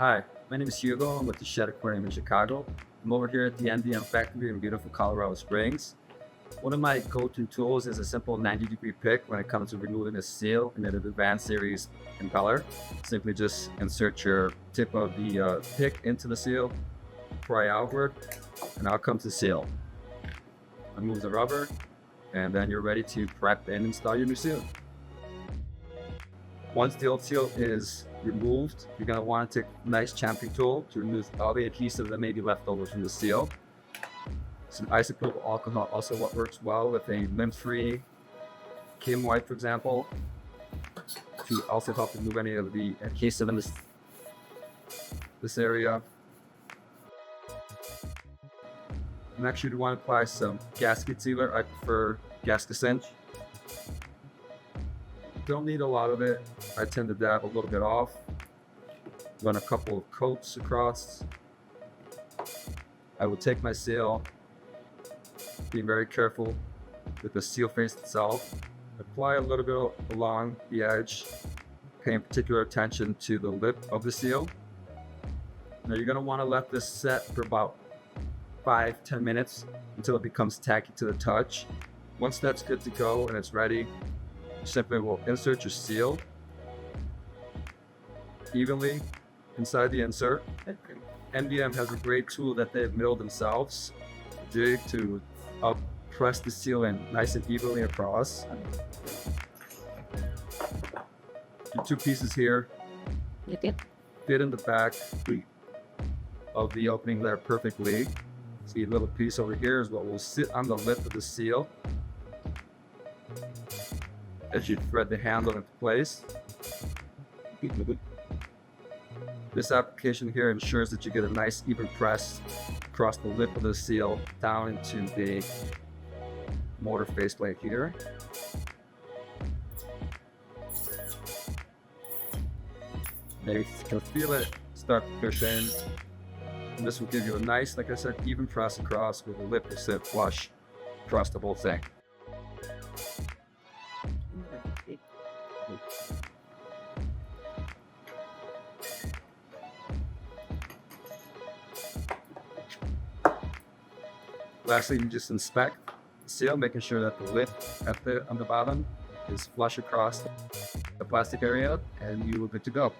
Hi, my name is Hugo. I'm with the Shedd Aquarium in Chicago. I'm over here at the NDM factory in beautiful Colorado Springs. One of my go-to tools is a simple 90-degree pick when it comes to removing a seal in an advanced series impeller. Simply just insert your tip of the pick into the seal, pry outward, and out comes the seal. Remove the rubber, and then you're ready to prep and install your new seal. Once the old seal is removed, you're going to want to take a nice chamfering tool to remove all the adhesive that may be left over from the seal. Some isopropyl alcohol also what works well with a lint-free Kim wipe, for example, to also help remove any of the adhesive in this area. Next, you'd want to apply some gasket sealer. I prefer gasket cinch. Don't need a lot of it. I tend to dab a little bit off. Run a couple of coats across. I will take my seal, being very careful with the seal face itself. Apply a little bit along the edge, paying particular attention to the lip of the seal. Now you're going to want to let this set for about 5-10 minutes until it becomes tacky to the touch. Once that's good to go and it's ready, you simply will insert your seal evenly inside the insert. NDM has a great tool that they've milled themselves to press the seal in nice and evenly across. Your two pieces here fit in the back of the opening there perfectly. See, a little piece over here is what will sit on the lip of the seal as you thread the handle into place. This application here ensures that you get a nice even press across the lip of the seal down into the motor faceplate here. Maybe you can feel it start to push in. And this will give you a nice, like I said, even press across where the lip will sit flush across the whole thing. Lastly, you just inspect the seal, making sure that the lip on the bottom is flush across the plastic area, and you are good to go.